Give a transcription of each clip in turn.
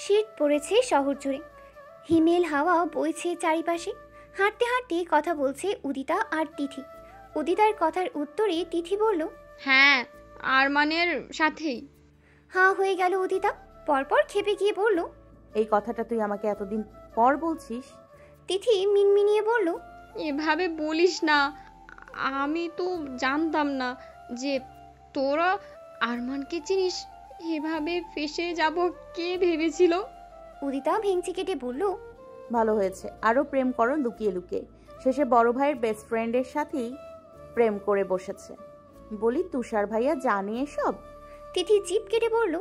শীত পড়েছে শহর জুড়ে, হিমেল হাওয়া বইছে চারিপাশে। হাঁটতে হাঁটতে কথা বলছে উদিতা আর তিথি। উদিতার কথার উত্তরে তিথি বলল, হ্যাঁ, আরমানের সাথেই। হাঁ হয়ে গেল উদিতা। পরপর খেপে গিয়ে বলল, এই কথাটা তুই আমাকে এতদিন পর বলছিস? তিথি মিনমিনিয়ে বলল, এভাবে বলিস না, আমি তো জানতাম না যে তোরা আরমানকে চিনিস। এভাবে ফেসে যাব কে ভেবেছিল। উদিতা ভেঙচি কেটে বলল, ভালো হয়েছে, আরও প্রেম করো লুকিয়ে লুকিয়ে। শেষে বড় ভাইয়ের বেস্ট ফ্রেন্ডের সাথেই প্রেম করে বসেছে। বলি তুষার ভাইয়া জানে এসব? তিথি জিভ কেটে বলল,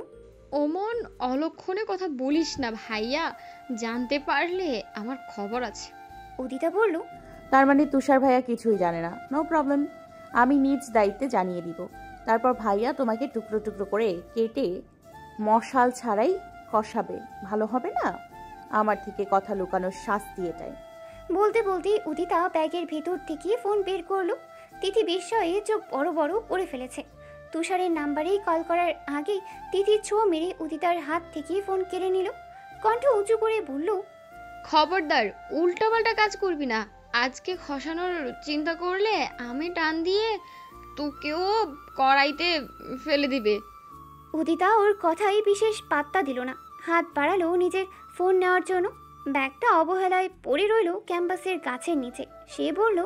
ওমন অলক্ষণে কথা বলিস না ভাইয়া, জানতে পারলে আমার খবর আছে। উদিতা বলল, তার মানে তুষার ভাইয়া কিছুই জানে না? নো প্রবলেম, আমি নিজ দায়িত্বে জানিয়ে দিব। তারপর ভাইয়া তোমাকে টুকরো টুকরো করে কেটে মশাল ছাড়াই কষাবে। ভালো হবে না? আমার থেকে কথা লুকানোর শাস্তি এটাই। বলতে বলতে উদিতা ব্যাগের ভেতর থেকে ফোন বের করলো। তিথি বিস্ময়ে চোখ বড় বড় করে ফেলেছে। তুষারের নাম্বারেই কল করার আগেই তিথি ছো মেরে উদিতার হাত থেকে ফোন কেড়ে নিল। কণ্ঠ উঁচু করে বলল, খবরদার উল্টাপাল্টা কাজ করবি না। আজকে খসানোর চিন্তা করলে আমি টান দিয়ে তোকেও কড়াইতে ফেলে দিবে। উদিতা ওর কথাই বিশেষ পাত্তা দিল না। হাত বাড়ালো নিজের ফোন নেওয়ার জন্য। ব্যাগটা অবহেলায় পড়ে রইল ক্যাম্পাসের গাছের নিচে। সে বলল,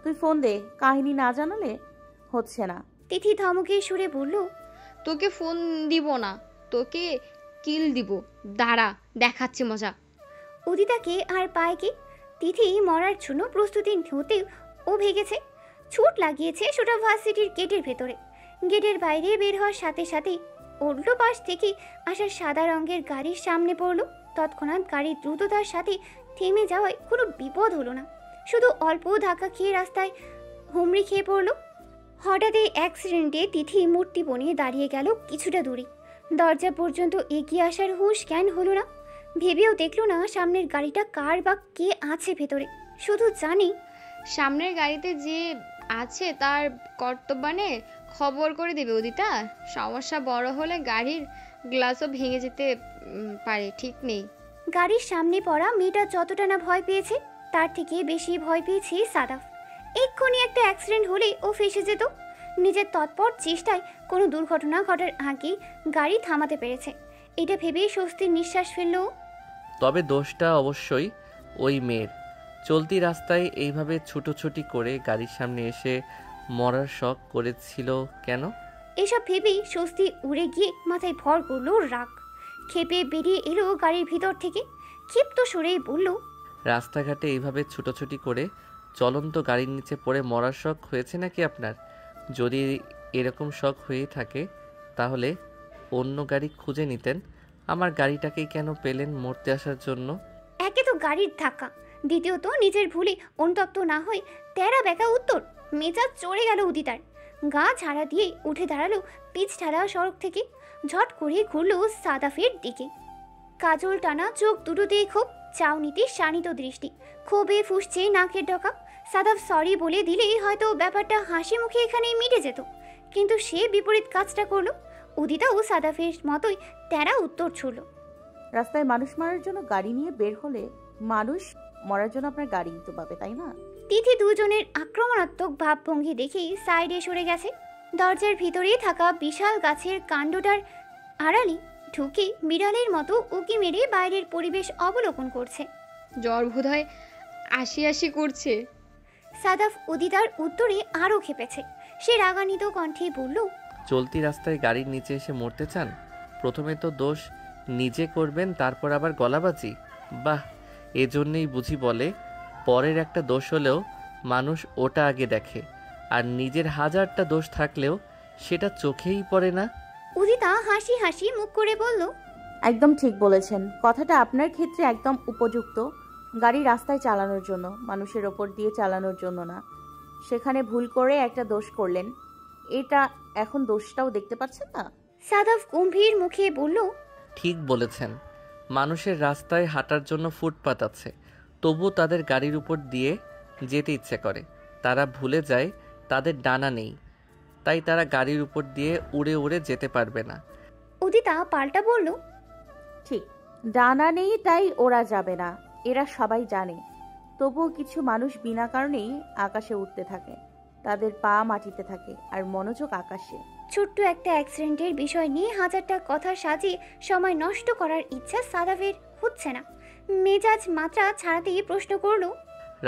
তুই ফোন দে, কাহিনী না জানালে হচ্ছে না। তিথি ধমকে সুরে বলল, তোকে ফোন দিব না, তোকে কিল দিব। দাঁড়া, দেখাচ্ছি মজা। উদিতাকে আর পায় কি? তিথি মরার জন্য প্রস্তুতি হতেও ও ভেগেছে। ছুট লাগিয়েছে সোটা ভার্সিটির গেটের ভেতরে। গেটের বাইরে বের হওয়ার সাথে সাথেই উল্টো পাশ থেকে আসা সাদা রঙের গাড়ির সামনে পড়ল। তৎক্ষণাৎ গাড়ির দ্রুততার সাথে থেমে যাওয়ায় কোনো বিপদ হলো না, শুধু অল্প ধাক্কা খেয়ে রাস্তায় হুমড়ি খেয়ে পড়ল। হঠাৎ এই অ্যাক্সিডেন্টে তিথি মূর্তি বনিয়ে দাঁড়িয়ে গেল কিছুটা দূরে। দরজা পর্যন্ত এগিয়ে আসার হুঁশ জ্ঞান হলো না। ভেবেও দেখলো না সামনের গাড়িটা কার বা কে আছে ভেতরে। শুধু জানি সামনের গাড়িতে যে আছে তার কর্তব্যে খবর করে দেবে উদিতা। সমস্যা বড় হলে গাড়ির গ্লাসও ভেঙে যেতে পারে, ঠিক নেই। গাড়ির সামনে পড়া মেয়েটা যতটা না ভয় পেয়েছে, তার থেকে বেশি ভয় পেয়েছে সাদাফ। এক্ষুনি একটা অ্যাক্সিডেন্ট হলে ও ফেসে যেত। নিজের তৎপর চেষ্টায় কোনো দুর্ঘটনা ঘটার আগেই গাড়ি থামাতে পেরেছে, এটা ভেবেই স্বস্তির নিঃশ্বাস ফেলল। তবে দোষটা অবশ্যই ওই মেয়ের। চলতি রাস্তায় এইভাবে ছুটোছুটি করে গাড়ির সামনে এসে মরার শখ করেছিল কেন? এসব ভেবেই স্বস্তি উড়ে গিয়ে মাথায় ভর করলো রাগ। খেপে বেরিয়ে এলো গাড়ির ভিতর থেকে। ক্ষিপ্ত সুরেই বলল, রাস্তাঘাটে এইভাবে ছুটোছুটি করে চলন্ত গাড়ির নিচে পড়ে মরার শখ হয়েছে নাকি আপনার? যদি এরকম শখ হয়ে থাকে তাহলে অন্য গাড়ি খুঁজে নিতেন। আমার গাড়িটাকেই কেন পেলেন মরতে আসার জন্য? একে তো গাড়ির ধাক্কা, দ্বিতীয়ত নিজের ভুলে অনুতপ্ত না হয়ে তেরা বেকা উত্তর। মেজাজ চড়ে গেল উদিতার। গা ঝাড়া দিয়ে উঠে দাঁড়ালো পিচ ঢালা সড়ক থেকে। ঝট করে ঘুরল সাদাফের দিকে। কাজল টানা চোখ দুটোতে ক্ষোভ, চাউনিতে শানিত দৃষ্টি। ক্ষোভে ফুসছে নাকের ডকা। সাদাফ সরি বলে দিলেই হয়তো ব্যাপারটা হাসি মুখে এখানেই মিটে যেত, কিন্তু সে বিপরীত কাজটা করলো। উদিতাও সাদাফের মতোই তেরা উত্তর ছুড়ল। রাস্তায় মানুষ মারার জন্য গাড়ি নিয়ে বের হলে মানুষ মরার জন্য আপনার গাড়ি তো পাবে, তাই না? তিথি দুজনের আক্রমণাত্মক ভাবভঙ্গি দেখেই সাইডে সরে গেছে। দরজার ভিতরে থাকা বিশাল গাছের কাণ্ডটার আড়ালে ঢুকে বিড়ালের মতো উকি মেরে বাইরের পরিবেশ অবলোকন করছে। জ্বর বোধহয় আসি আসি করছে। সাদাফ উদিতার উত্তরে আরও খেপেছে। সে রাগান্বিত কণ্ঠে বলল, চলতি রাস্তায় গাড়ির নিচে এসে মরতে চান? প্রথমে তো দোষ নিজে করবেন, তারপর আবার গলাবাজি। বাহ, এজন্যই বুঝি বলে পরের একটা দোষ হলেও মানুষ ওটা আগে দেখে, আর নিজের হাজারটা দোষ থাকলেও সেটা চোখেই পড়ে না। উদিতা হাসি হাসি মুখ করে বলল, একদম ঠিক বলেছেন, কথাটা আপনার ক্ষেত্রে একদম উপযুক্ত। গাড়ি রাস্তায় চালানোর জন্য, মানুষের ওপর দিয়ে চালানোর জন্য না। সেখানে ভুল করে একটা দোষ করলেন, এটা এখন দোষটাও দেখতে পাচ্ছেন না? সাদাফ গম্ভীর মুখে বলল, ঠিক বলেছেন, মানুষের রাস্তায় হাঁটার জন্য ফুটপাত আছে, তবুও তাদের গাড়ির উপর দিয়ে যেতে ইচ্ছে করে। তারা ভুলে যায় তাদের ডানা নেই, তাই তারা গাড়ির উপর দিয়ে উড়ে উড়ে যেতে পারবে না। উদিতা পাল্টা বলল, ঠিক, ডানা নেই তাই ওরা যাবে না, এরা সবাই জানে। তবুও কিছু মানুষ বিনা কারণেই আকাশে উঠতে থাকে, তাদের পা মাটিতে থাকে আর মনোযোগ আকাশে। ছোট্ট একটা অ্যাক্সিডেন্টের বিষয় নিয়ে হাজারটা কথা সাজিয়ে সময় নষ্ট করার ইচ্ছা সাদাফের হচ্ছে না। মেজাজ মাত্রা ছাড়াতেই প্রশ্ন করলো,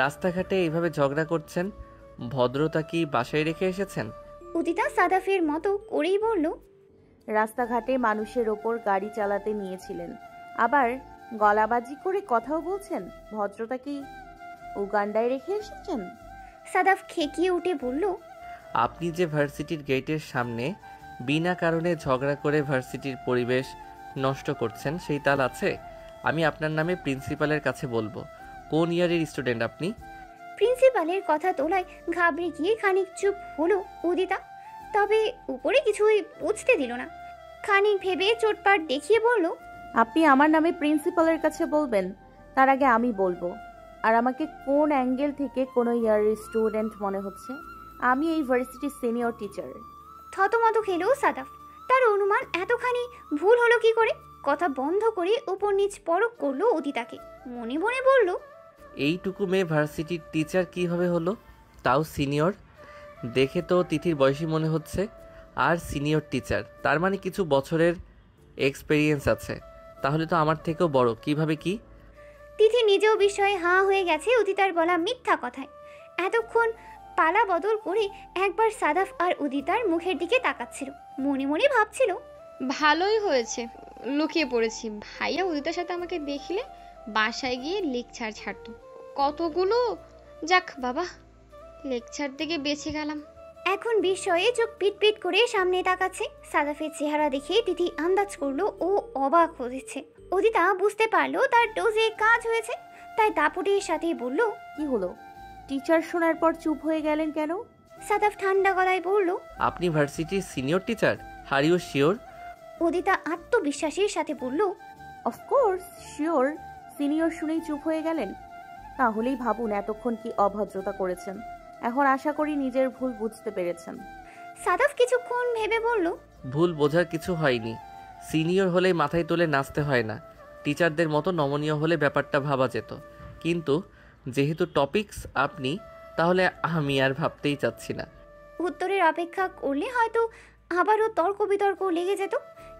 রাস্তাঘাটে এইভাবে ঝগড়া করছেন, ভদ্রতা কি বাসায় রেখে এসেছেন? উদিতা সাদাফের মতো করেই বলল, রাস্তাঘাটে মানুষের ওপর গাড়ি চালাতে নিয়েছিলেন, আবার গলাবাজি করে কথাও বলছেন। ভদ্রতা কি উগান্ডায় রেখে এসেছেন? সাদাফ খেকিয়ে উঠে বলল, আপনি যে ভার্সিটির গেটের সামনে বিনা কারণে ঝগড়া করে ভার্সিটির পরিবেশ নষ্ট করছেন সেই তাল আছে? আমি আপনার নামে প্রিন্সিপালের কাছে বলবো। কোন ইয়ারের স্টুডেন্ট আপনি? প্রিন্সিপালের কথা তোলায় ঘাবড়ে গিয়ে খানিক চুপ হলো উদিতা, তবে উপরে কিছুই বুঝতে দিল না। খানিক ভেবে চোটপাট দেখিয়ে বলল, আপনি আমার নামে প্রিন্সিপালের কাছে বলবেন, তার আগে আমি বলবো। আর আমাকে কোন অ্যাঙ্গেল থেকে কোনো ইয়ারের স্টুডেন্ট মনে হচ্ছে? আমি এই ভার্সিটির সিনিয়র টিচার। থতমত খেলো সাদাফ। তার অনুমান এতখানি ভুল হলো কি করে? কথা বন্ধ করে উপর নিচ পরখ করলো উদিতাকে, মনে মনে বলল, এইটুকু মেয়ে ভার্সিটির টিচার কীভাবে হলো, তাও সিনিয়র? দেখে তো তিথির বয়সী মনে হচ্ছে। আর সিনিয়র টিচার তার মানে কিছু বছরের এক্সপেরিয়েন্স আছে। তাহলে তো আমার থেকেও বড়। কিভাবে কি? তিথি নিজেও বিস্ময়ে হাঁ হয়ে গেছে উদিতার বলা মিথ্যা কথায়। এতক্ষণ পালা বদল করে একবার সাদাফ আর উদিতার মুখের দিকে তাকাচ্ছিল, মনে মনে ভাবছিল, ভালোই হয়েছে লুকিয়ে পড়েছি। ভাইয়া উদিতার সাথে আমাকে দেখলে বাসায় গিয়ে লেকচার ছাড়তো কতগুলো। যাক বাবা, লেকচার থেকে বেঁচে গেলাম। এখন বিস্ময়ে চোখ পিট করে সামনে তাকাচ্ছে। সাদাফের চেহারা দেখে তিথি আন্দাজ করলো ও অবাক হয়েছে। উদিতা বুঝতে পারলো তার ডোজে কাজ হয়েছে, তাই দাপটের সাথে বলল, কি হলো? টিচার শোনার পর চুপ হয়ে গেলেন কেন? সাদাফ ঠান্ডা গলায় বলল, আপনি ভার্সিটির senior teacher? Are you sure? Udita আত্মবিশ্বাসের সাথে বলল, অফকোর্স শিওর। সিনিয়র শুনেই চুপ হয়ে গেলেন? তাহলেই ভাবুন এতক্ষণ কি অভদ্রতা করেছেন। এখন আশা করি নিজের ভুল বুঝতে পেরেছেন। সাদাফ কিছুক্ষণ ভেবে বলল, ভুল বোঝার কিছু হয়নি। সিনিয়র হলেই মাথায় তুলে নাচতে হয় না। টিচারদের মতো নমনীয় হলে ব্যাপারটা ভাবা যেত। কিন্তু যেহেতু টপিকস আপনি, তাহলে আমি আর ভাবতেই চাচ্ছি না। উত্তরের অপেক্ষা করলে হয়তো আবারও তর্ক বিতর্ক লেগে যেত,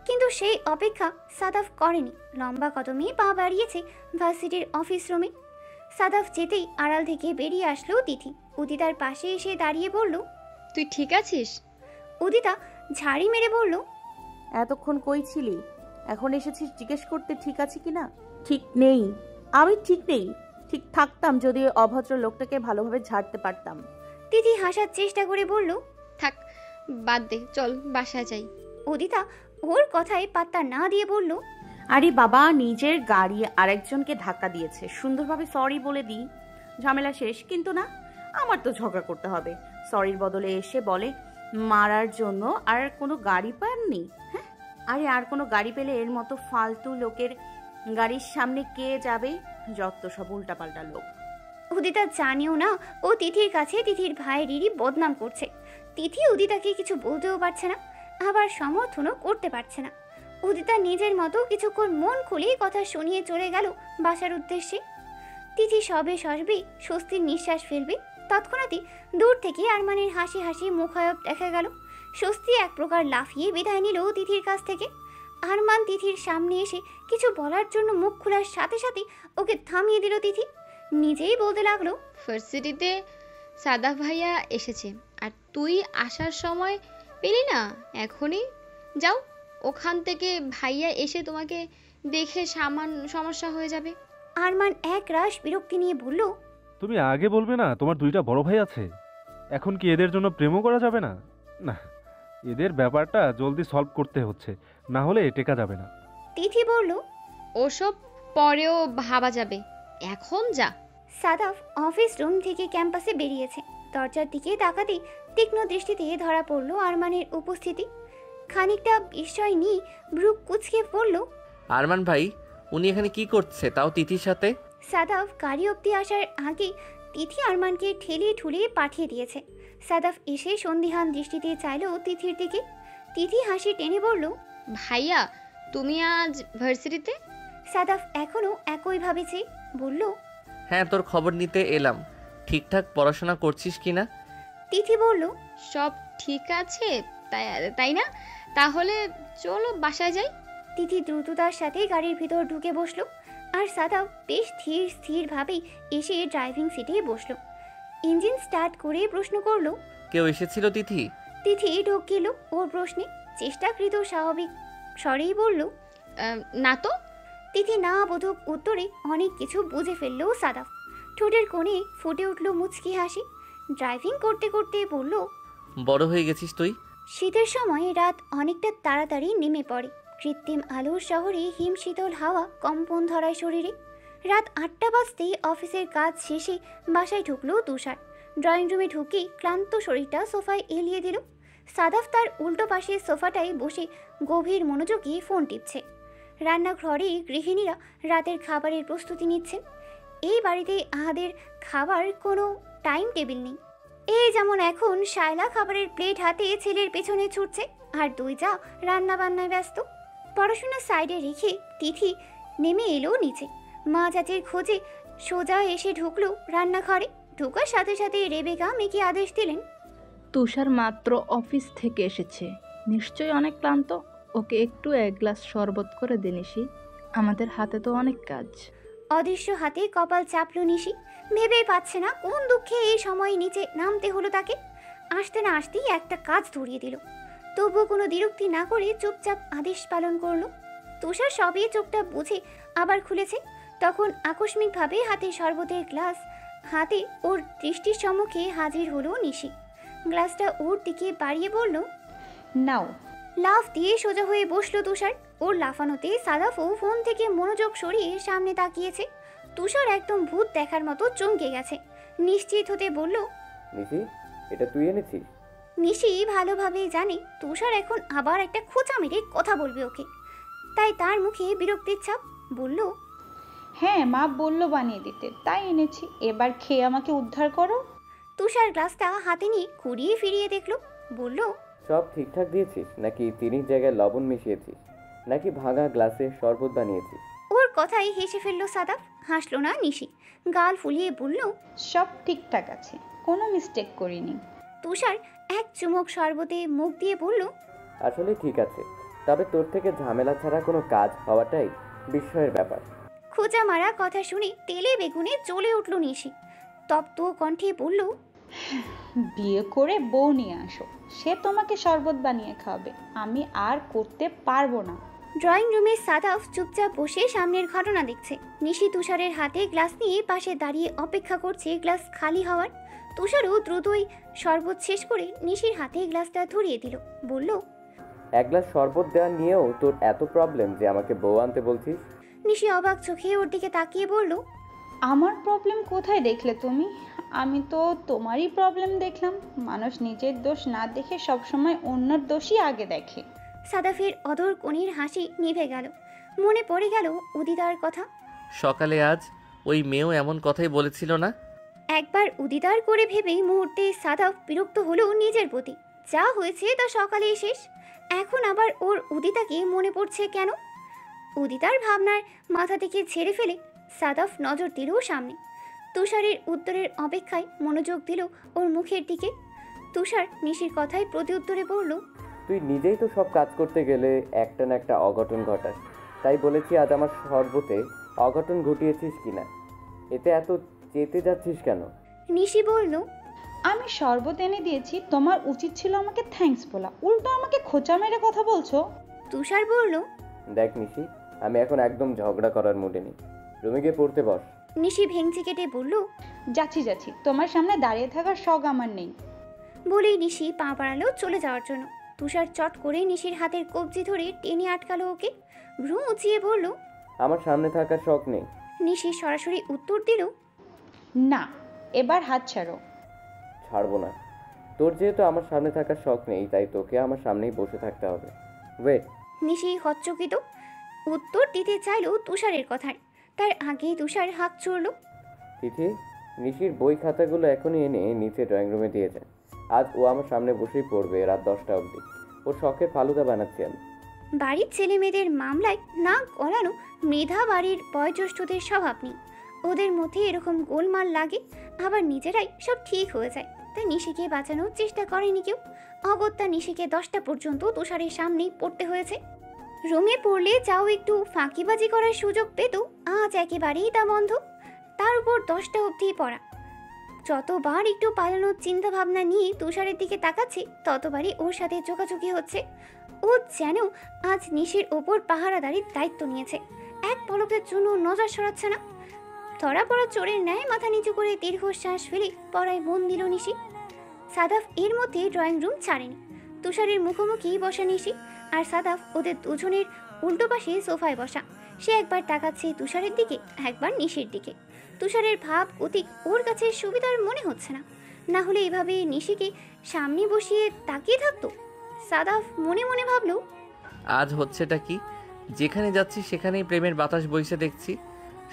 কিন্তু সেই অপেক্ষা সাদাফ করেনি। লম্বা কদমে পা বাড়িয়েছে ভার্সিটির অফিস রুমে। সাদাফ যেতেই আড়াল থেকে বেরিয়ে আসলো তিথি। উদিতার পাশে এসে দাঁড়িয়ে বলল, তুই ঠিক আছিস? উদিতা ঝাড়ি মেরে বলল, এতক্ষণ কই ছিলি? এখন এসেছিস জিজ্ঞেস করতে ঠিক আছে কিনা? ঠিক নেই। আমি ঠিক নেই। ঠিক থাকতাম যদি ওই অভদ্র লোকটাকে ভালোভাবে ঝাড়তে পারতাম। তিথি হাসার চেষ্টা করে বলল, থাক বাদ দে, চল বাসায় যাই। উদিতা ওর কথায় পাত্তা না দিয়ে বলল, আরে বাবা, নিজের গাড়ি আরেকজনকে ধাক্কা দিয়েছে, সুন্দরভাবে সরি বলে দিই, ঝামেলা শেষ। কিন্তু না, আমার তো ঝগড়া করতে হবে। সরির বদলে এসে বলে মারার জন্য আর কোনো গাড়ি পাননি। হ্যাঁ, আরে আর কোনো গাড়ি পেলে এর মতো ফালতু লোকের গাড়ির সামনে কে যাবে? যত সব উল্টাপাল্টা লোক। উদিতা জানিও না ও তিথির কাছে তিথির ভাইয়েরই বদনাম করছে। তিথি উদিতাকে কিছু বলতেও পারছে না, আবার সমর্থনও করতে পারছে না। উদিতা নিজের মতো কিছুক্ষণ মন খুলে কথা শুনিয়ে চলে গেল বাসার উদ্দেশ্যে। তিথি সবে স্বস্তির নিঃশ্বাস ফেলবে, তৎক্ষণাৎই দূর থেকে আরমানের হাসি হাসি মুখায়ব দেখা গেল। স্বস্তি এক প্রকার লাফিয়ে বিদায় নিল তিথির কাছ থেকে। আরমান তিথির সামনে এসে কিছু বলার জন্য মুখ খোলার সাথে সাথে ওকে থামিয়ে দিল তিথি। নিজেই বলতে লাগলো, ভার্সিটিতে সাদাফ ভাইয়া এসেছে, আর তুই আসার সময় পেলি না। এখনই যাও, ওখান থেকে ভাইয়া এসে তোমাকে দেখে সমস্যা হয়ে যাবে। আরমান এক রাশ বিরক্তি নিয়ে বলল, তুমি আগে বলবে না তোমার দুইটা বড় ভাই আছে? এখন কি এদের জন্য প্রেমও করা যাবে না? না, এদের ব্যাপারটা জলদি সলভ করতে হচ্ছে, না হলে টেকা যাবে না। তিথি বলল, ওসব পরেও ভাবা যাবে, এখন যা। সাদাফ অফিস রুম থেকে ক্যাম্পাসে বেরিয়েছে। দরজার দিকে তাকাতেই তীক্ষ্ণ দৃষ্টিতে ধরা পড়ল আরমানের উপস্থিতি। খানিকটা বিস্ময় নিয়ে ভ্রু কুঁচকে পড়ল, আরমান ভাই, উনি এখানে কি করছে, তাও তিথির সাথে? সাদাফ গাড়ি অব্দি আসার আগে তিথি আরমানকে ঠেলিয়ে ঠুলিয়ে পাঠিয়ে দিয়েছে। সাদাফ এসে সন্দিহান দৃষ্টিতে চাইল তিথির দিকে। তিথি হাসি টেনে বলল, ভাইয়া তুমি আজ ভার্সিটিতে? সাদাফ এখনও একইভাবে চেয়ে বলল, হ্যাঁ, তোর খবর নিতে এলাম। ঠিকঠাক পড়াশোনা করছিস কি না? তিথি বলল, সব ঠিক আছে, তাই তাই না? তাহলে চলো বাসায় যাই। তিথি দ্রুততার সাথে গাড়ির ভিতর ঢুকে বসলো আর সাদাফ বেশ স্থিরভাবেই এসে ড্রাইভিং সিটে বসলো। ইঞ্জিন স্টার্ট করে প্রশ্ন করলো। কেউ এসেছিল তিথি? তিথি ঢোক গেল ওর প্রশ্নে, চেষ্টাকৃত স্বাভাবিক স্বরেই বলল, না তো। তিথি না বোধক উত্তরে অনেক কিছু বুঝে ফেললো সাদাফ। ঠোঁটের কোণে ফুটে উঠল মুচকি হাসি। ড্রাইভিং করতে করতে বলল, বড় হয়ে গেছিস তুই। শীতের সময় রাত অনেকটা তাড়াতাড়ি নেমে পড়ে। কৃত্রিম আলোর শহরে হিমশীতল হাওয়া কম্পন ধরায় শরীরে। রাত 8টা বাজতেই অফিসের কাজ শেষে বাসায় ঢুকলো তুষার। ড্রয়িং রুমে ঢুকে ক্লান্ত শরীরটা সোফায় এলিয়ে দিল। সাদাফ তার উল্টো পাশে সোফাটায় বসে গভীর মনোযোগে ফোন টিপছে। রান্নাঘরে গৃহিণীরা রাতের খাবারের প্রস্তুতি নিচ্ছেন। এই বাড়িতে আহাদের খাবার কোনো টাইম টেবিল নেই। এই যেমন এখন শায়লা খাবারের প্লেট হাতে ছেলের পেছনে ছুটছে, আর দুই যা রান্না বান্নায় ব্যস্ত। পড়াশোনা সাইডে রেখে তিথি নেমে এলো নিচে। মা চাচির খোঁজে সোজা এসে ঢুকলো রান্নাঘরে। ঢুকার সাথে সাথে রেবেকা মেয়েকে আদেশ দিলেন, তুষার মাত্র অফিস থেকে এসেছে, নিশ্চয়ই অনেক ক্লান্ত। ওকে একটু 1 গ্লাস শরবত করে দে নিশি, আমাদের হাতে তো অনেক কাজ। অদৃশ্য হাতে কপাল চাপল নিশি। ভেবেই পাচ্ছে না কোন দুঃখে এই সময় নিচে নামতে হলো তাকে। আসতে না আসতেই একটা কাজ ধরিয়ে দিল। তবুও কোনো বিরক্তি না করে চুপচাপ আদেশ পালন করলো। তুষার সবই চোখটা বুঝে আবার খুলেছে। তখন আকস্মিকভাবে হাতে শরবতের গ্লাস হাতে ওর দৃষ্টির সম্মুখে হাজির হলো নিশি। গ্লাসটা ওর দিকে বাড়িয়ে বলল, নাও। লাফ দিয়ে সোজা হয়ে বসলো তুষার। ওর লাফানোতে সাদাফও ফোন থেকে মনোযোগ সরিয়ে সামনে তাকিয়েছে। তুষার একদম ভূত দেখার মতো চমকে গেছে। নিশ্চিত হতে বলল, নিশি, এটা তুই এনেছিস? নিশি ভালোভাবেই জানে তুষার এখন আবার একটা খোঁচা মেরে কথা বলবে ওকে, তাই তার মুখে বিরক্তির ছাপ। বলল, হ্যাঁ, মা বললো বানিয়ে দিতে, তাই এনেছি। এবার খেয়ে আমাকে উদ্ধার করো। তুষার গ্লাসটা হাতে নিয়ে ঘুরিয়ে ফিরিয়ে দেখলো। বলল, সব ঠিকঠাক দিয়েছিস নাকি চিনির জায়গায় লবণ মিশিয়েছিস নাকি ভাঙা গ্লাসে শরবত বানিয়েছিস? ওর কথাই হেসে ফেললো সাদাফ। হাসলো না নিশি, গাল ফুলিয়ে বলল, সব ঠিকঠাক আছে, কোনো মিস্টেক করিনি। তুষার এক চুমুক শরবতে মুখ দিয়ে বলল, আসলে ঠিক আছে, তবে তোর থেকে ঝামেলা ছাড়া কোনো কাজ হওয়াটাই বিস্ময়ের ব্যাপার। খোঁচা মারা কথা শুনে তেলে বেগুনে জ্বলে উঠল নিশি। তপ্ত কণ্ঠে বলল, বিয়ে করে বউ নিয়ে আসো, সে তোমাকে শরবত বানিয়ে খাওয়াবে, আমি আর করতে পারবো না। ড্রয়িং রুমে সাদাফ চুপচাপ বসে সামনের ঘটনা দেখছে। নিশি তুষারের হাতে গ্লাস নিয়ে পাশে দাঁড়িয়ে অপেক্ষা করছে গ্লাস খালি হওয়ার। তুষারও দ্রুতই শরবত শেষ করে নিশির হাতে গ্লাসটা ধরিয়ে দিল। বলল, 1 গ্লাস শরবত দেওয়া নিয়েও তোর এত প্রবলেম যে আমাকে বউ আনতে বলছিস? নিশি অবাক চোখে ওর দিকে তাকিয়ে বলল, আমার প্রবলেম কোথায় দেখলে তুমি? আমি তো তোমারই প্রবলেম দেখলাম। মানুষ নিজের দোষ না দেখে সবসময় অন্যের দোষই আগে দেখে। সাদাফের অধর কনির হাসি নিভে গেল। মনে পড়ে গেল উদিতার কথা। সকালে আজ ওই মেয়েও এমন কথাই বলেছিল না? একবার উদিতার করে ভেবেই মুহূর্তে সাদাফ বিরক্ত হলো নিজের প্রতি। যা হয়েছে তা সকালেই শেষ, এখন আবার ওর উদিতাকে মনে পড়ছে কেন? উদিতার ভাবনার মাথা থেকে ছেড়ে ফেলে সাদাফ নজর দিল সামনে। তুষারের উত্তরের অপেক্ষায় মনোযোগ দিল ওর মুখের দিকে। তুষার নিশির কথায় প্রতি উত্তরে বলল, তুই নিজেই তো সব কাজ করতে গেলে একটা না একটা অঘটন ঘটাস, তাই বলেছি আজ আমার শরবতে অঘটন ঘটিয়েছিস কিনা। এতে এত চেতে যাচ্ছিস কেন? নিশি বলল, আমি শরবত এনে দিয়েছি, তোমার উচিত ছিল আমাকে থ্যাঙ্কস বলা, উল্টো আমাকে খোঁচা মেরে কথা বলছো। তুষার বলল, দেখ নিশি, আমি এখন একদম ঝগড়া করার মুডে নেই, রুমে গিয়ে পড়তে বস। নিশি ভেঙচি কেটে বলল, যাচ্ছি, তোমার সামনে দাঁড়িয়ে থাকার শখ আমার নেই। বলেই নিশি পা বাড়ালো চলে যাওয়ার জন্য। তুষার চট করে নিশির হাতের কবজি ধরে টেনে আটকালো ওকে। ভ্রু উঁচিয়ে বলল, আমার সামনে থাকার শখ নেই। নিশি সরাসরি উত্তর দিল, না, এবার হাত ছাড়ো। ছাড়বো না। তোর যেহেতু আমার সামনে থাকার শখ নেই, তাই তোকে আমার সামনেই বসে থাকতে হবে। ওয়েট। নিশি হচ্চকিত উত্তর দিতে চাইল তুষারের কথায়। তার আগেই তুষার হাত ছুড়ল। তিথি, নিশির বই খাতাগুলো এখনই এনে নিচে ড্রয়িং রুমে দিয়ে যায়। আজ ও আমার সামনে বসেই পড়বে রাত 10টা অবধি। ওর শখের ফালুদা বানাচ্ছি আমি। বাড়ির ছেলে মেয়েদের মামলায় নাক গলানো মৃধা বাড়ির বয়োজ্যেষ্ঠদের স্বভাব নেই। ওদের মধ্যে এরকম গোলমাল লাগে, আবার নিজেরাই সব ঠিক হয়ে যায়। তাই নিশিকে বাঁচানোর চেষ্টা করেনি কেউ। অগত্যা নিশিকে 10টা পর্যন্ত তুষারের সামনেই পড়তে হয়েছে। রুমে পড়লে যাও একটু ফাঁকিবাজি করার সুযোগ পেত, আজ একেবারেই তা বন্ধ। তার উপর 10টা অবধি পড়া। যতবার একটু পালানোর চিন্তা ভাবনা নিয়ে তুষারের দিকে তাকাচ্ছে, ততবারই ওর সাথে চোখাচোখি হচ্ছে। ও যেন আজ নিশির ওপর পাহারাদারির দায়িত্ব নিয়েছে, এক পলকের জন্য নজর সরাচ্ছে না। ধরা পড়া চোরের ন্যায় মাথা নিচু করে দীর্ঘশ্বাস ফেলে পড়ায় মন দিল নিশি। সাদাফ এর মধ্যে ড্রয়িং রুম ছাড়েনি। তুষারের মুখোমুখি বসা নিশি, আর সাদাফ ওদের দুজনের উল্টো পাশে সোফায় বসা। সে একবার তাকাচ্ছে তুষারের দিকে, একবার নিশির দিকে। তুষারের ভাব গতিক ওর কাছে সুবিধার মনে হচ্ছে না, না হলে এভাবে নিশিকে সামনে বসিয়ে তাকিয়ে থাকতো। সাদাফ মনে মনে ভাবলো, আজ হচ্ছেটা কি? যেখানে যাচ্ছি সেখানেই প্রেমের বাতাস বইছে দেখছি।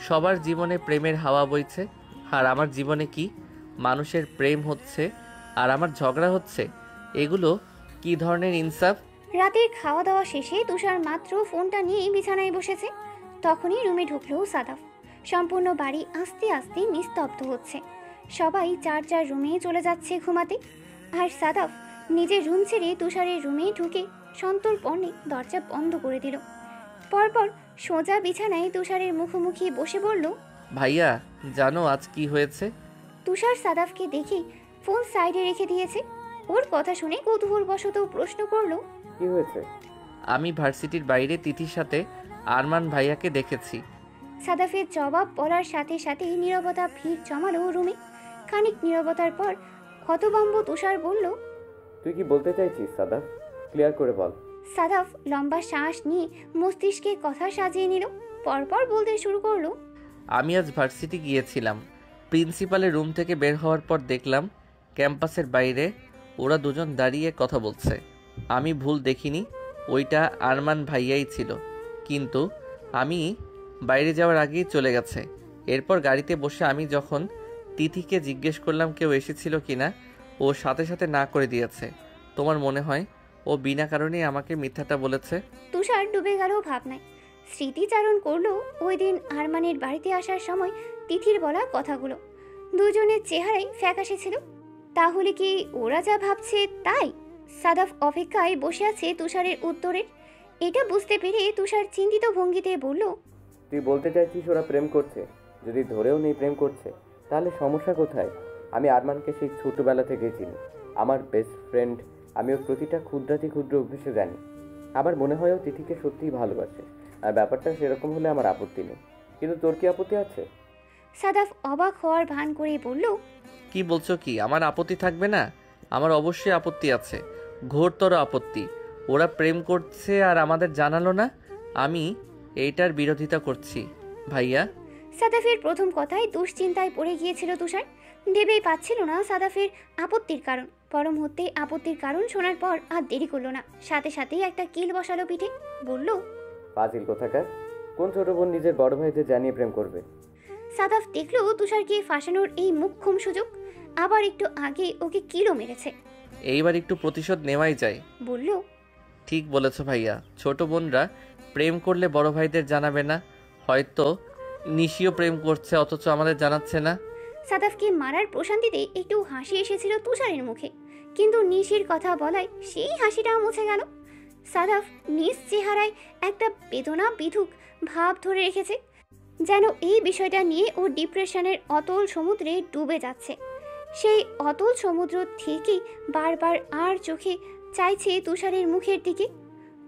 সবার জীবনে প্রেমের হাওয়া বইছে, আর আমার জীবনে কি? মানুষের প্রেম হচ্ছে আর আমার ঝগড়া হচ্ছে। এগুলো কি ধরনের ইনসাফ? রাতের খাওয়া দাওয়া শেষে তুষার মাত্র ফোনটা নিয়ে বিছানায় বসেছে, তখনই রুমে ঢুকলো সাদাফ। সম্পূর্ণ বাড়ি আস্তে আস্তে নিস্তব্ধ হচ্ছে। সবাই যার যার রুমে চলে যাচ্ছে ঘুমাতে, আর সাদাফ নিজের রুম ছেড়ে তুষারের রুমে ঢুকে সন্তর্পণে দরজা বন্ধ করে দিল। পরপর সোজা বিছানায় তুষারের মুখোমুখি বসে বলল, ভাইয়া জানো আজ কি হয়েছে? তুষার সাদাফকে দেখেই ফোন সাইডে রেখে দিয়েছে। ওর কথা শুনে কৌতূহলবশত প্রশ্ন করলো, কি হয়েছে? আমি ভার্সিটির বাইরে তিথির সাথে আরমান ভাইয়াকে দেখেছি। সাদাফের জবাব বলার সাথে সাথেই নীরবতা ভিড় জমালো রুমে। খানিক নীরবতার পর হতভম্ব তুষার বলল, তুই কি বলতে চাইছিস সাদাফ? ক্লিয়ার করে বল। সাদাফ লম্বা শ্বাস নিয়ে মস্তিষ্কে কথা সাজিয়ে নিল। পরপর বলতে শুরু করলো, আমি আজ ভার্সিটি গিয়েছিলাম। প্রিন্সিপালের রুম থেকে বের হওয়ার পর দেখলাম ক্যাম্পাসের বাইরে ওরা দুজন দাঁড়িয়ে কথা বলছে। আমি ভুল দেখিনি, ওইটা আরমান ভাইয়াই ছিল, কিন্তু আমি বাইরে যাওয়ার আগেই চলে গেছে। এরপর গাড়িতে বসে আমি যখন তিথিকে জিজ্ঞেস করলাম কেউ এসেছিল কিনা, ও সাথে সাথে না করে দিয়েছে। তোমার মনে হয় ও বিনা কারণেই আমাকে মিথ্যাটা বলেছে? তুষার ডুবে গেল ভাবনায়। স্মৃতিচারণ করলো ওই দিন আরমানের বাড়িতে আসার সময় তিথির বলা কথাগুলো। দুজনের চেহারাই ফ্যাকাশে ছিল। তাহলে কি ওরা যা ভাবছে তাই? সাদাফ অপেক্ষায় বসে আছে তুষারের উত্তরের। এটা বুঝতে পেরে তুষার চিন্তিত ভঙ্গিতে বলল, তুই বলতে চাইছিস ওরা প্রেম করছে? যদি ধরেও নেই প্রেম করছে, তাহলে সমস্যা কোথায়? আমি আরমানকে সেই ছোটবেলা থেকেই চিনি, আমার বেস্ট ফ্রেন্ড। আমি ওর প্রতিটা ক্ষুদ্রাতি ক্ষুদ্র অভ্যেসে জানি। আমার মনে হয় ও তিথিকে সত্যিই ভালোবাসে, আর ব্যাপারটা সেরকম হলে আমার আপত্তি নেই। কিন্তু তোর কি আপত্তি আছে? সাদাফ অবাক হওয়ার ভান করে বলল, কি বলছো কি? আমার আপত্তি থাকবে না? আমার অবশ্যই আপত্তি আছে, ঘোরতর আপত্তি। ওরা প্রেম করছে আর আমাদের জানালো না। আমি এইটার বিরোধিতা করছি ভাইয়া। সাদাফের প্রথম কথায় দুশ্চিন্তায় পড়ে গিয়েছিল তুষার। ভেবেই পাচ্ছিল না সাদাফের আপত্তির কারণ। পরম হতে আপত্তির কারণ শোনার পর আর দেরি করলো না, সাথে সাথেই একটা কিল বসালো পিঠে। বলল, ফাজিল কোথাকার! কোন ছোট বোন নিজের বড় ভাইদের জানিয়ে প্রেম করবে? সাদাফ দেখলো তুষারকে ফাঁসানোর এই মুখ্যম সুযোগ। আবার একটু আগে ওকে কিলও মেরেছে। এইবার একটু প্রতিশোধ নেওয়াই যায়। বলল, ঠিক বলেছো ভাইয়া, ছোট বোনরা প্রেম করলে বড় ভাইদের জানাবে না। হয়তো নিশিও প্রেম করছে, অথচ আমাদের জানাচ্ছে না। সাদাফকে মারার প্রশান্তিতে একটু হাসি এসেছিল তুষারের মুখে, কিন্তু নিশির কথা বলায় সেই হাসিটা মুছে গেল। সাদাফ নিজ চেহারায় একটা বেদনা বিধুক ভাব ধরে রেখেছে, যেন এই বিষয়টা নিয়ে ও ডিপ্রেশনের অতল সমুদ্রে ডুবে যাচ্ছে। সেই অতল সমুদ্র থেকেই বারবার আর চোখে চাইছে তুষারের মুখের দিকে।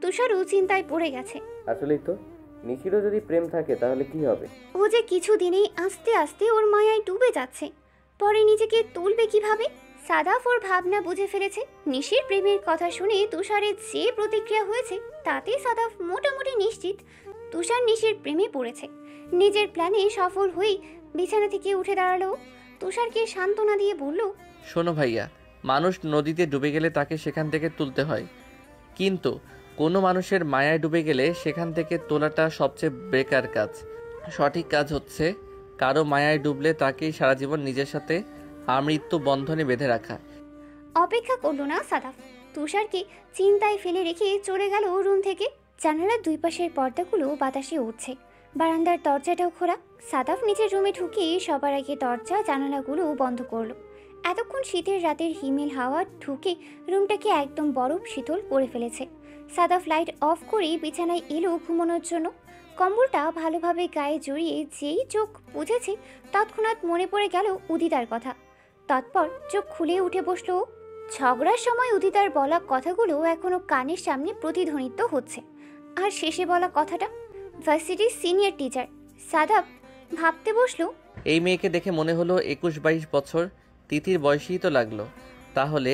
তুষারও চিন্তায় পড়ে গেছে। আসলেই তো, নিশিরও যদি প্রেম থাকে তাহলে কি হবে? ও যে কিছুদিনেই আস্তে আস্তে ওর মায়ায় ডুবে যাচ্ছে, পরে নিজেকে তুলবে কিভাবে? সাদাফ ওর ভাবনা বুঝে ফেলেছে। নিশির প্রেমের কথা শুনে তুষারের যে প্রতিক্রিয়া হয়েছে তাতে সাদাফ মোটামুটি নিশ্চিত তুষার নিশির প্রেমে পড়েছে। নিজের প্ল্যানে সফল হয়েই বিছানা থেকে উঠে দাঁড়ালো। তুষারকে সান্ত্বনা দিয়ে বলল, শোনো ভাইয়া, মানুষ নদীতে ডুবে গেলে তাকে সেখান থেকে তুলতে হয়, কিন্তু কোনো মানুষের মায়ায় ডুবে গেলে সেখান থেকে তোলাটা সবচেয়ে বেকার কাজ। সঠিক কাজ হচ্ছে কারো মায়ায় ডুবলে তাকেই সারা জীবন নিজের সাথে আমৃত্যু বন্ধনে বেঁধে রাখা। অপেক্ষা করলো না সাদাফ। তুষারকে চিন্তায় ফেলে রেখে চলে গেল রুম থেকে। জানালার দুই পাশের পর্দাগুলো বাতাসে উঠছে, বারান্দার দরজাটাও খোলা। সাদাফ নিজের রুমে ঢুকে সবার আগে দরজা জানালাগুলো বন্ধ করলো। এতক্ষণ শীতের রাতের হিমেল হাওয়া ঢুকে রুমটাকে একদম বরফ শীতল করে ফেলেছে। সাদাফ লাইট অফ করে বিছানায় এলো ঘুমানোর জন্য। কম্বলটা ভালোভাবে গায়ে জড়িয়ে যেই চোখ বুঝেছে তৎক্ষণাৎ মনে পড়ে গেল উদিতার কথা। তৎপর চোখ খুলে উঠে বসলো। ঝগড়ার সময় উদিতার বলা কথাগুলো এখনো কানের সামনে প্রতিধ্বনিত হচ্ছে। আর শেষে বলা কথাটা, ভার্সিটির সিনিয়র টিচার। সাদাফ ভাবতে বসলো, এই মেয়েকে দেখে মনে হলো 21-22 বছর, তিথির বয়সই তো লাগলো। তাহলে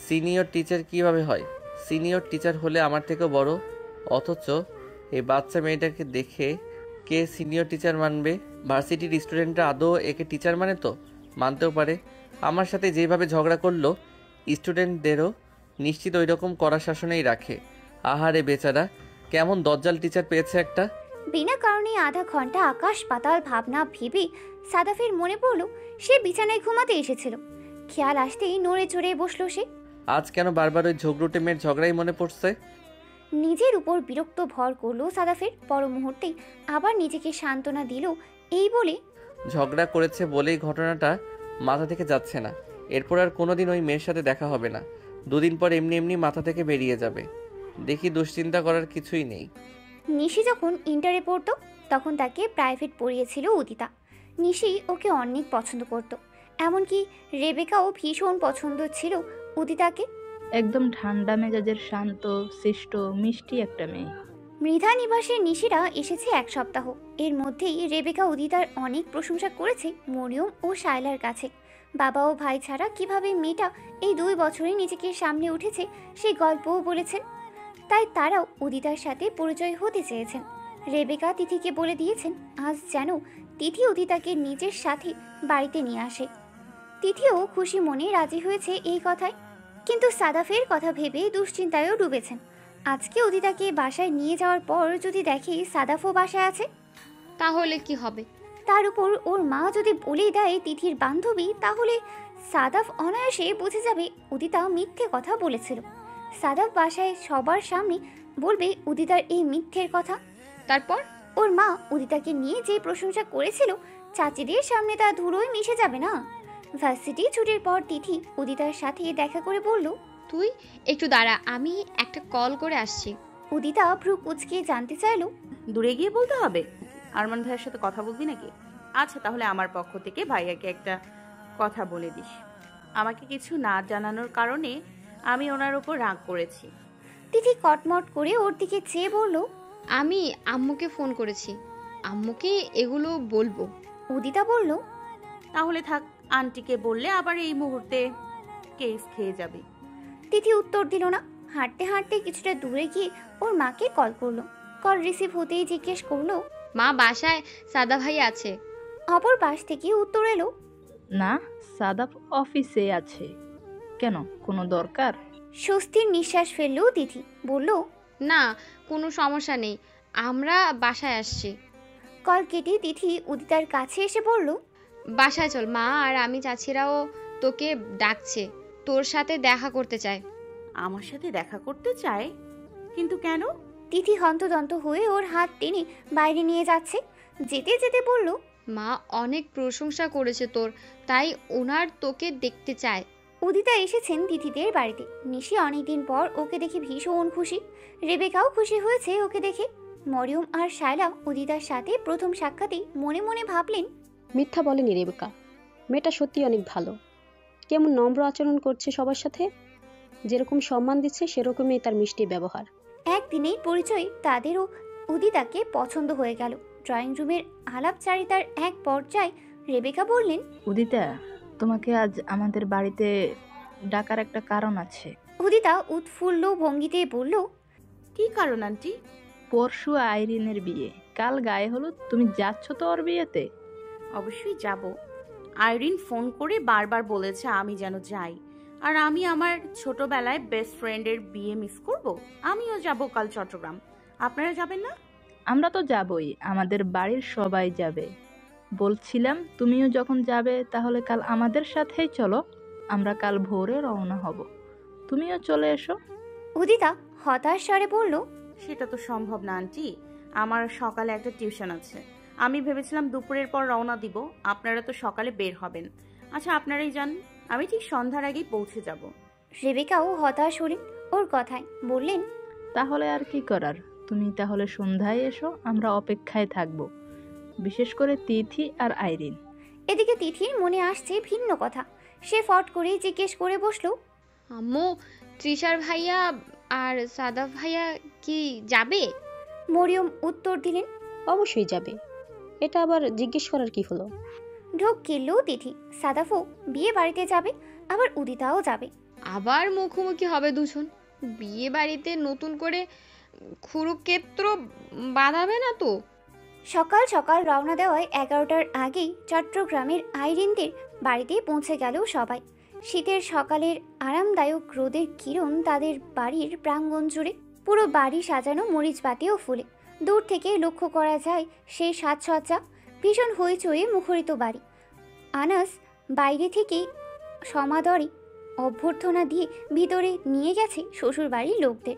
সিনিয়র টিচার কিভাবে হয়? সিনিয়র টিচার হলে আমার থেকেও বড়, অথচ এই বাচ্চা মেয়েটাকে দেখে কে সিনিয়র টিচার মানবে? ভার্সিটির স্টুডেন্টরা আদৌ একে টিচার মানে? তো মানতেও পারে। আমার সাথে যেভাবে ঝগড়া করলো, স্টুডেন্টদেরও নিশ্চিত ওই রকম কড়া শাসনেই রাখে। আহারে বেচারা, কেমন দজ্জাল টিচার পেয়েছে একটা। বিনা কারণে আধা ঘন্টা আকাশ পাতাল ভাবনা ভেবে সাদাফের মনে পড়ল সে বিছানায় ঘুমাতে এসেছিল। খেয়াল আসতেই নড়ে চড়ে বসলো সে। আজ কেন বারবার ওই ঝগড়ুটে মেয়ের ঝগড়াই মনে পড়ছে? নিজের উপর বিরক্ত ভর করলো সাদাফের। পর মুহূর্তেই আবার নিজেকে সান্ত্বনা দিল এই বলে, ঝগড়া করেছে বলেই ঘটনাটা মাথা থেকে যাচ্ছে না। এরপর আর কোনোদিন ওই মেয়ের সাথে দেখা হবে না। দুদিন পর এমনি এমনি মাথা থেকে বেরিয়ে যাবে। দেখি দুশ্চিন্তা করার কিছুই নেই। নিশি যখন ইন্টারে পড়তো তখন তাকে প্রাইভেট পড়িয়েছিল উদিতা। নিশি ওকে অনেক পছন্দ করত, এমনকি রেবেকাও ভীষণ পছন্দ ছিল উদিতাকে। একদম ঠান্ডা মেজাজের, শান্ত, শিষ্ট, মিষ্টি একটা মেয়ে। মৃধা নিবাসে নিশিরা এসেছে 1 সপ্তাহ। এর মধ্যেই রেবেকা উদিতার অনেক প্রশংসা করেছে মরিয়ম ও শায়লার কাছে। বাবা ও ভাই ছাড়া কিভাবে মেয়েটা এই 2 বছরে নিজেকে সামনে উঠেছে সেই গল্পও বলেছেন। তাই তারাও উদিতার সাথে পরিচয় হতে চেয়েছেন। রেবেকা তিথিকে বলে দিয়েছেন আজ যেন তিথি উদিতাকে নিজের সাথে বাড়িতে নিয়ে আসে। তিথিও খুশি মনে রাজি হয়েছে এই কথায়, কিন্তু সাদাফের কথা ভেবে দুশ্চিন্তায়ও ডুবেছেন। আজকে উদিতাকে বাসায় নিয়ে যাওয়ার পর যদি দেখে সাদাফও বাসায় আছে, তাহলে কি হবে? তার উপর ওর মা যদি বলে দেয় তিথির বান্ধবী, তাহলে সাদাফ অনায়াসে বুঝে যাবে উদিতা মিথ্যে কথা বলেছিল। সাদাফ বাসায় সবার সামনে বলবে উদিতার এই মিথ্যের কথা। তারপর ওর মা উদিতাকে নিয়ে যে প্রশংসা করেছিল চাচিদের সামনে তা ধুলোয় মিশে যাবে না। ভার্সিটি ছুটির পর তিথি উদিতার সাথে দেখা করে বলল, তুই একটু দাঁড়া, আমি একটা কল করে আসছি। উদিতা ভ্রু কুচকে জানতে চাইল, দূরে গিয়ে বলতে হবে? আরমান ভাইয়ের সাথে কথা বলবি নাকি? আচ্ছা, তাহলে আমার পক্ষ থেকে ভাইয়াকে একটা কথা বলে দিস। আমাকে কিছু না জানানোর কারণে আমি ওনার উপর রাগ করেছি। তিথি কটমট করে ওর দিকে চেয়ে বলল, আমি আম্মুকে ফোন করেছি, আম্মুকে এগুলো বলবো। উদিতা বলল, তাহলে থাক, আন্টিকে বললে আবার এই মুহূর্তে কেস খেয়ে যাবে। তিথি উত্তর দিল না। হাঁটতে হাঁটতে কিছুটা দূরে গিয়ে ওর মাকে কল করলো। কল রিসিভ হতেই জিজ্ঞেস করলো, মা বাসায় সাদা ভাই আছে? অপর পাশ থেকে উত্তর এলো, না, সাদাফ অফিসে আছে। কেন, কোনো দরকার? স্বস্তির নিঃশ্বাস ফেললো তিথি। বলল, না, কোনো সমস্যা নেই, আমরা বাসায় আসছি। কল কেটে তিথি উদিতার কাছে এসে বলল, বাসায় চল, মা আর আমি চাচিরাও তোকে ডাকছে, তোর সাথে দেখা করতে চায়। আমার সাথে দেখা করতে চায়? কিন্তু কেন? তিথি হন্তদন্ত হয়ে ওর হাত টেনে বাইরে নিয়ে যাচ্ছে। যেতে যেতে বলল, মা অনেক প্রশংসা করেছে তোর, তাই ওনার তোকে দেখতে চায়। উদিতা এসেছেন তিথিদের বাড়িতে। নিশি অনেকদিন পর ওকে দেখে ভীষণ খুশি। রেবেকাও খুশি হয়েছে ওকে দেখে। মরিয়ম আর শায়লা উদিতার সাথে প্রথম সাক্ষাতেই মনে মনে ভাবলেন, মিথ্যা বলেনি রেবেকা, মেয়েটা সত্যি অনেক ভালো। কেমন নম্র আচরণ করছে সবার সাথে, যেরকম সম্মান দিচ্ছে সেরকমই তার মিষ্টি ব্যবহার। একদিনেই পরিচয় তাদেরও উদিতাকে পছন্দ হয়ে গেল। ড্রয়িং রুমের আলাপচারিতার এক পর্যায়ে রেবেকা বললেন, উদিতা, তোমাকে আজ আমাদের বাড়িতে ডাকার একটা কারণ আছে। উদিতা উৎফুল্ল ভঙ্গিতে বলল, কি কারণ আন্টি? পরশু আইরিনের বিয়ে, কাল গায়ে হলুদ, তুমি যাচ্ছ তো ওর বিয়েতে? অবশ্যই যাব। আইরিন ফোন করে বারবার বলেছে আমি যেন যাই। আর আমি আমার ছোটবেলায় বেস্ট ফ্রেন্ডের বিয়ে মিস করব? আমিও যাব কাল চট্টগ্রাম। আপনারা যাবেন না? আমরা তো যাবই, আমাদের বাড়ির সবাই যাবে। বলছিলাম তুমিও যখন যাবে তাহলে কাল আমাদের সাথেই চলো, আমরা কাল ভোরে রওনা হব, তুমিও চলে এসো। উদিতা হতাশ স্বরে বলল, সেটা তো সম্ভব না আন্টি। আমার সকালে একটা টিউশন আছে। আমি ভেবেছিলাম দুপুরের পর রওনা দিব। আপনারা তো সকালে বের হবেন। আচ্ছা, আপনারাই যান, আমি ঠিক সন্ধ্যার আগেই পৌঁছে যাব। রেবেকাও হতাশ হলেন ওর কথায়, বললেন, তাহলে আর কি করার, তুমি তাহলে সন্ধ্যায় এসো, আমরা অপেক্ষায় থাকবো, বিশেষ করে তিথি আর আইরিন। এদিকে তিথির মনে আসছে ভিন্ন কথা। সে ফট করে জিজ্ঞেস করে বসলো, আম্মু, তৃষার ভাইয়া আর সাদাব ভাইয়া কি যাবে? মরিয়ম উত্তর দিলেন, অবশ্যই যাবে, এটা আবার জিজ্ঞেস করার কি হলো? ঢোক কিনলো তিথি। সাদাফও বিয়ে বাড়িতে যাবে, আবার উদিতাও যাবে। আবার মুখোমুখি হবে দুজন। বিয়ে বাড়িতে নতুন করে কুরুক্ষেত্র বাঁধাবে না তো? সকাল সকাল রওনা দেওয়ায় 11টার আগেই চট্টগ্রামের আইরিনদের বাড়িতে পৌঁছে গেল সবাই। শীতের সকালের আরামদায়ক রোদের কিরণ তাদের বাড়ির প্রাঙ্গণ জুড়ে। পুরো বাড়ি সাজানো মরিচবাতি ও ফুলে। দূর থেকে লক্ষ্য করা যায় সেই সাজসজ্জা, ভীষণ হইচয়ে মুখরিত বাড়ি। আনাস বাইরে থেকে সমাদরে অভ্যর্থনা দিয়ে ভিতরে নিয়ে গেছে শ্বশুরবাড়ির লোকদের।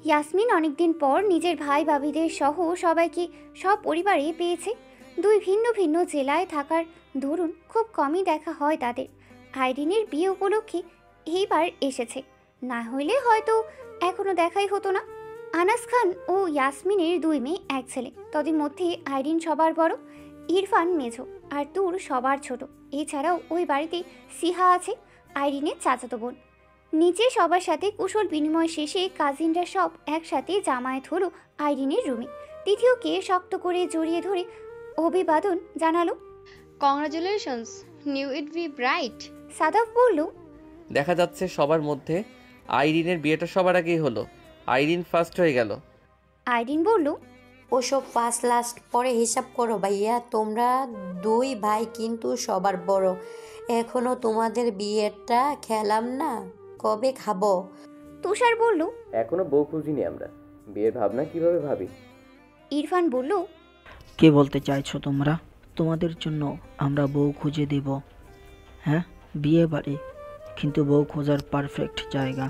ইয়াসমিন অনেকদিন পর নিজের ভাই ভাবিদের সহ সবাইকে সব পরিবারে পেয়েছে। দুই ভিন্ন ভিন্ন জেলায় থাকার দরুন খুব কমই দেখা হয় তাদের। আইরিনের বিয়ে উপলক্ষে এইবার এসেছে, না হইলে হয়তো এখনো দেখাই হতো না। আনাস খান ও ইয়াসমিনের দুই মেয়ে, এক ছেলে। তদের মধ্যে আইরিন সবার বড়, ইরফান মেঝো, আর তুর সবার ছোট। এছাড়াও ওই বাড়িতে সিহা আছে, আইরিনের চাচাতো বোন। নিচে সবার সাথে কুশল বিনিময় শেষে কাজিনরা সব একসাথে জামায়াত হলো আইরিনের রুমে। তিথিওকে শক্ত করে জড়িয়ে ধরে অভিবাদন জানালো। Congratulations, knew it be bright. Sadaf বলল, দেখা যাচ্ছে সবার মধ্যে আইরিনের বিয়েটা সবার আগেই হলো। আইরিন ফার্স্ট হয়ে গেল। আইরিন বলল, ওসব ফার্স্ট লাস্ট পরে হিসাব করো ভাইয়া, তোমরা দুই ভাই কিন্তু সবার বড়। এখনো তোমাদের বিয়েটা খেলাম না, কবে খাবো? তুষার বলল, এখনো বউ খুঁজিনি আমরা, বিয়ের ভাবনা কিভাবে ভাবি। ইরফান বলল, কে বলতে চাইছো তোমরা? তোমাদের জন্য আমরা বউ খুঁজে দেব। হ্যাঁ, বিয়ে বাড়ি, কিন্তু বউ খোঁজার পারফেক্ট জায়গা,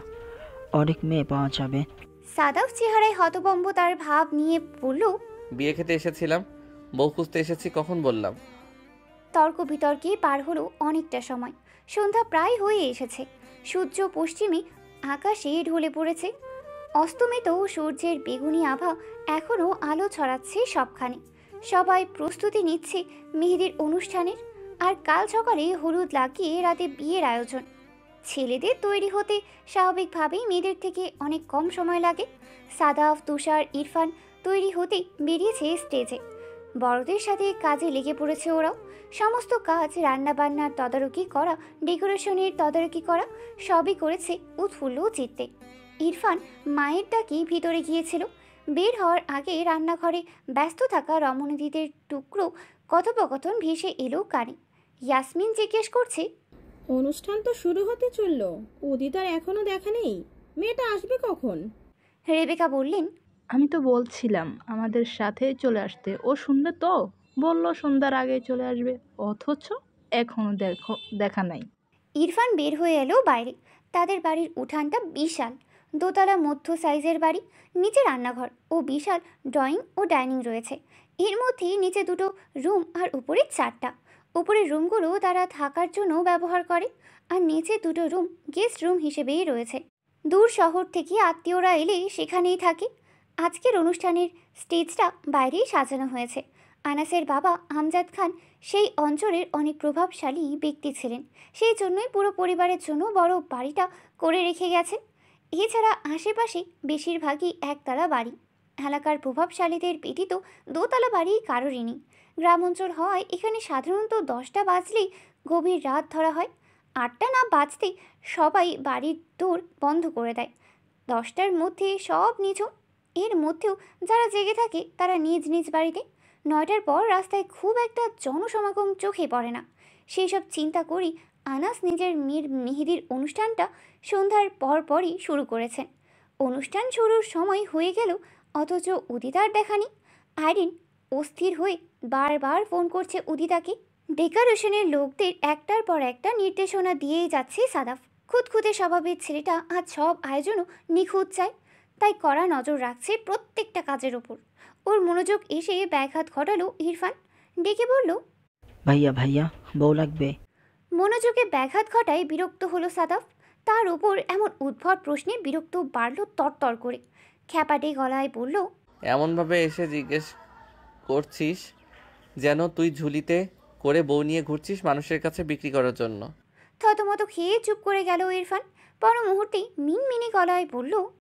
অনেক মেয়ে পাওয়া যাবে। সাদাফ চেহারায় হতভম্বতার ভাব নিয়ে বলল, বিয়ে খেতে এসেছিলাম, বউ খুঁজতে এসেছি কখন বললাম? তর্ক বিতর্কে পার হলো অনেকটা সময়। সন্ধ্যা প্রায় হয়ে এসেছে। সূর্য পশ্চিমে আকাশে ঢলে পড়েছে। অস্তমিত সূর্যের বেগুনি আভা এখনও আলো ছড়াচ্ছে সবখানে। সবাই প্রস্তুতি নিচ্ছে মেহেদির অনুষ্ঠানের। আর কাল সকালে হলুদ লাগিয়ে রাতে বিয়ের আয়োজন। ছেলেদের তৈরি হতে স্বাভাবিকভাবেই মেয়েদের থেকে অনেক কম সময় লাগে। সাদাফ, তুষার, ইরফান তৈরি হতে বেরিয়েছে স্টেজে। বড়দের সাথে কাজে লেগে পড়েছে ওরাও। সমস্ত কাজ, রান্নাবান্নার তদারকি করা, ডেকোরেশনের তদারকি করা, সবই করেছে উৎফুল্ল চিত্তে। ইরফান মায়ের ডাকে ভিতরে গিয়েছিল। বের হওয়ার আগে রান্নাঘরে ব্যস্ত থাকা রমণীদের টুকরো কথোপকথন ভেসে এলো কানে। ইয়াসমিন জিজ্ঞেস করছে, অনুষ্ঠান তো শুরু হতে চললো, উদিতার এখনো দেখা নেই, মেয়েটা আসবে কখন? রেবেকা বললেন, আমি তো বলছিলাম আমাদের সাথে চলে আসতে, ও শুনবে তো? বললো সন্ধ্যার আগে চলে আসবে, অথচ এখনো দেখা নাই। ইরফান বের হয়ে এলো বাইরে। তাদের বাড়ির উঠানটা বিশাল, দোতলা মধ্য সাইজের বাড়ি। নিচে রান্নাঘর ও বিশাল ড্রয়িং ও ডাইনিং রয়েছে। এর মধ্যে নিচে দুটো রুম আর উপরে চারটা। উপরের রুমগুলো তারা থাকার জন্য ব্যবহার করে, আর নিচে দুটো রুম গেস্ট রুম হিসেবেই রয়েছে। দূর শহর থেকে আত্মীয়রা এলে সেখানেই থাকে। আজকের অনুষ্ঠানের স্টেজটা বাইরেই সাজানো হয়েছে। আনাসের বাবা আমজাদ খান সেই অঞ্চলের অনেক প্রভাবশালী ব্যক্তি ছিলেন, সেই জন্যই পুরো পরিবারের জন্য বড় বাড়িটা করে রেখে গেছেন। এছাড়া আশেপাশে বেশিরভাগই একতলা বাড়ি। এলাকার প্রভাবশালীদের ব্যতীত দোতলা বাড়ি কারোরই নেই। গ্রাম অঞ্চল হওয়ায় এখানে সাধারণত 10টা বাজলেই গভীর রাত ধরা হয়। 8টা না বাজতে সবাই বাড়ির দোর বন্ধ করে দেয়। 10টার মধ্যে সব নিঝুম। এর মধ্যেও যারা জেগে থাকে তারা নিজ নিজ বাড়িতে। 9টার পর রাস্তায় খুব একটা জনসমাগম চোখে পড়ে না। সেই সব চিন্তা করি আনাস নিজের মেয়ের মেহেদির অনুষ্ঠানটা সন্ধ্যার পরই শুরু করেছেন। অনুষ্ঠান শুরুর সময় হয়ে গেল, অথচ উদিতার দেখা নেই। আইরিন অস্থির হয়ে বারবার ফোন করছে উদিতাকে। ডেকোরেশনের লোকদের একটার পর একটা নির্দেশনা দিয়েই যাচ্ছে সাদাফ। খুঁতখুঁতে স্বভাবের ছেলেটা আজ সব আয়োজনও নিখুঁত চায়। তাই কড়া নজর রাখছে প্রত্যেকটা কাজের ওপর। ওর মনোযোগ এসে ব্যাঘাত ঘটালো ইরফান, ডেকে বলল, ভাইয়া ভাইয়া বউ লাগবে। মনোযোগে ব্যাঘাত ঘটায় বিরক্ত হলো সাদাফ। তার ওপর এমন উদ্ভট প্রশ্নে বিরক্ত বাড়ল তরতর করে। খ্যাপাটে গলায় বলল, এমনভাবে এসে জিজ্ঞেস করছিস যেন তুই ঝুলিতে করে বউ নিয়ে ঘুরছিস মানুষের কাছে বিক্রি করার জন্য। থতমত খেয়ে চুপ করে গেল ইরফান। পর মুহূর্তেই মিনমিনে গলায় বলল,